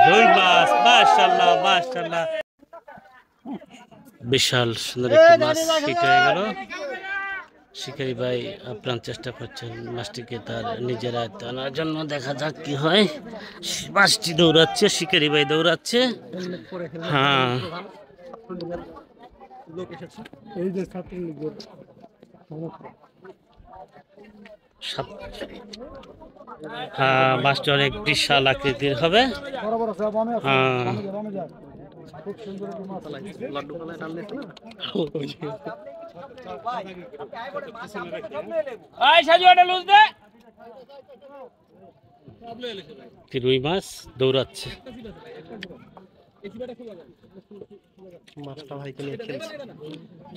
রুই মাছ, মাশাআল্লাহ মাশাআল্লাহ, বিশাল সুন্দর একটি মাছ হিট হয়ে গেল। শিকারি ভাই আপ্রাণ চেষ্টা করছেন মাছটিকে তার নিজের আয়ত্তে আনার জন্য। দেখা যাক কি হয়। মাছটি দৌড়াচ্ছে, শিকারি ভাই দৌড়াচ্ছে। হ্যাঁ হ্যাঁ, মাছটি অনেক বিশাল আকৃতির হবে। হ্যাঁ রুই মাছ দৌড়াচ্ছে।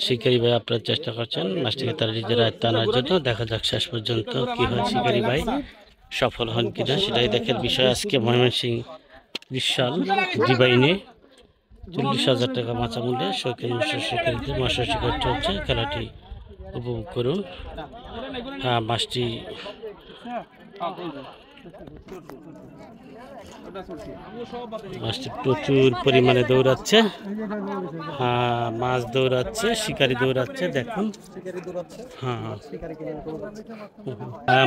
শিকারি ভাই আপনার চেষ্টা করছেন মাছটিকে তার নিজের আয়ত্তে আনার জন্য। দেখা যাক শেষ পর্যন্ত কি হয়, শিকারি ভাই সফল হন কিনা সেটাই দেখার বিষয়। আজকে ময়মনসিংহ বিশাল ডিবাইনে 40,000 টাকা মাচা মূল্যে শৌখিন শিকারীদের মাছ শিকার চলছে। খেলাটি উপভোগ করুন। মাছটি প্রচুর পরিমাণে দৌড়াচ্ছে। মাছ দৌড়াচ্ছে, শিকারি দৌড়াচ্ছে, দেখুন।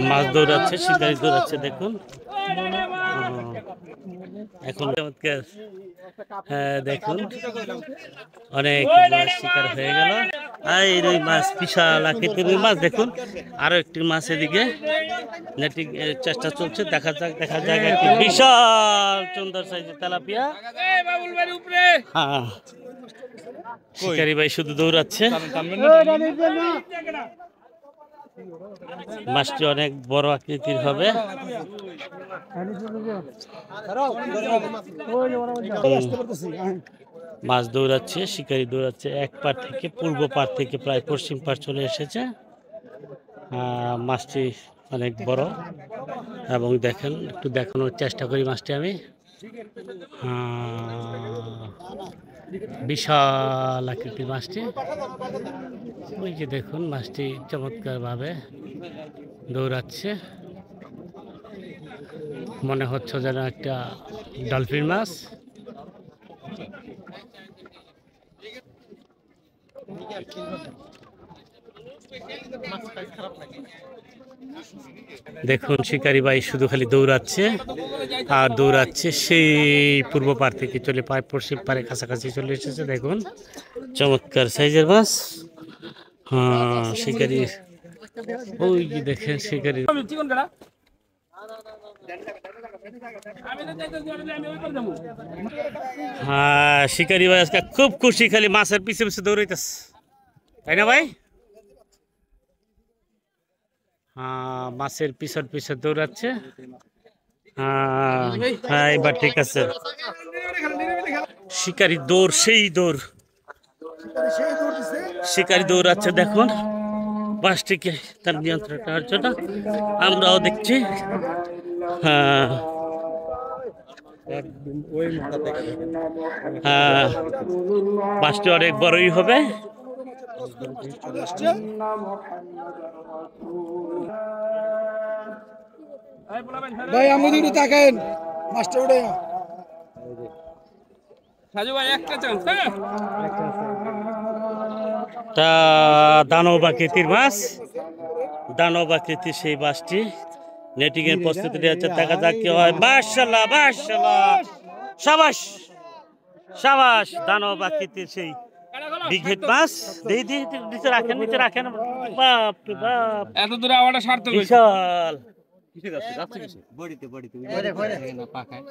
মাছ দৌড়াচ্ছে, শিকারি দৌড়াচ্ছে, দেখুন। এখন চমৎকার, দেখুন অনেক মাছ শিকার হয়ে গেল। এই রুই মাছ, বিশাল আকৃতির রুই মাছ, দেখুন। আরো একটি মাছ এদিকে নেটিং চেষ্টা চলছে। দেখা যাক একটি বিশাল সুন্দর সাইজের তেলাপিয়া। শিকারি ভাই শুধু দৌড়াচ্ছে। মাছটি অনেক বড় আকৃতির হবে। মাছ দৌড়াচ্ছে, শিকারি দৌড়াচ্ছে। এক পার থেকে পূর্ব পার থেকে প্রায় পশ্চিম পার চলে এসেছে। মাছটি অনেক বড় এবং দেখেন, একটু দেখানোর চেষ্টা করি মাছটি আমি। বিশাল আকৃতির মাছটি। ওই যে দেখুন, মাছটি চমৎকার ভাবে দৌড়াচ্ছে। মনে হচ্ছে যেন একটা ডলফিন মাছ। দেখুন, শিকারি ভাই শুধু খালি দৌড়াচ্ছে আর দৌড়াচ্ছে। সেই পূর্ব পার থেকে চলে পায় পশ্চিম পারে কাছাকাছি চলে এসেছে। দেখুন, চমৎকার সাইজের মাছ। শিকারি, ওই যে দেখেন শিকারি। শিকারি ভাই আজকে খুব খুশি, খালি মাছের পিছে পিছে দৌড়াইতেছে, তাই না ভাই? মাছের পিছন পিছন দৌড়াচ্ছে। এবার ঠিক আছে। শিকারি দৌড়, সেই দৌড়, শিকারি দৌড়াচ্ছে। দেখুন, মাছটিকে তার নিয়ন্ত্রণ করার জন্য আমরাও দেখছি। মাছটি অনেক বড়ই হবে। ভাই আমাদের একটু তাকান, মাছটা উঠে দানব আকৃতির মাছ, দানব আকৃতির সেই মাছটি নেটিং এর প্রস্তুতি নিয়েছে। দেখা যাক কি হয়। মাশাআল্লাহ মাশাআল্লাহ, শাবাশ শাবাশ, দানব আকৃতির সেই বিগ হেড মাছ। নিচে রাখেন, নিচে রাখেন। বাপ রে বাপ, এত দূরে আওয়াটা সার্থক হয়েছে। বিশাল। কিসে যাচ্ছে? যাচ্ছে কিসে? বডিতে পাখায়।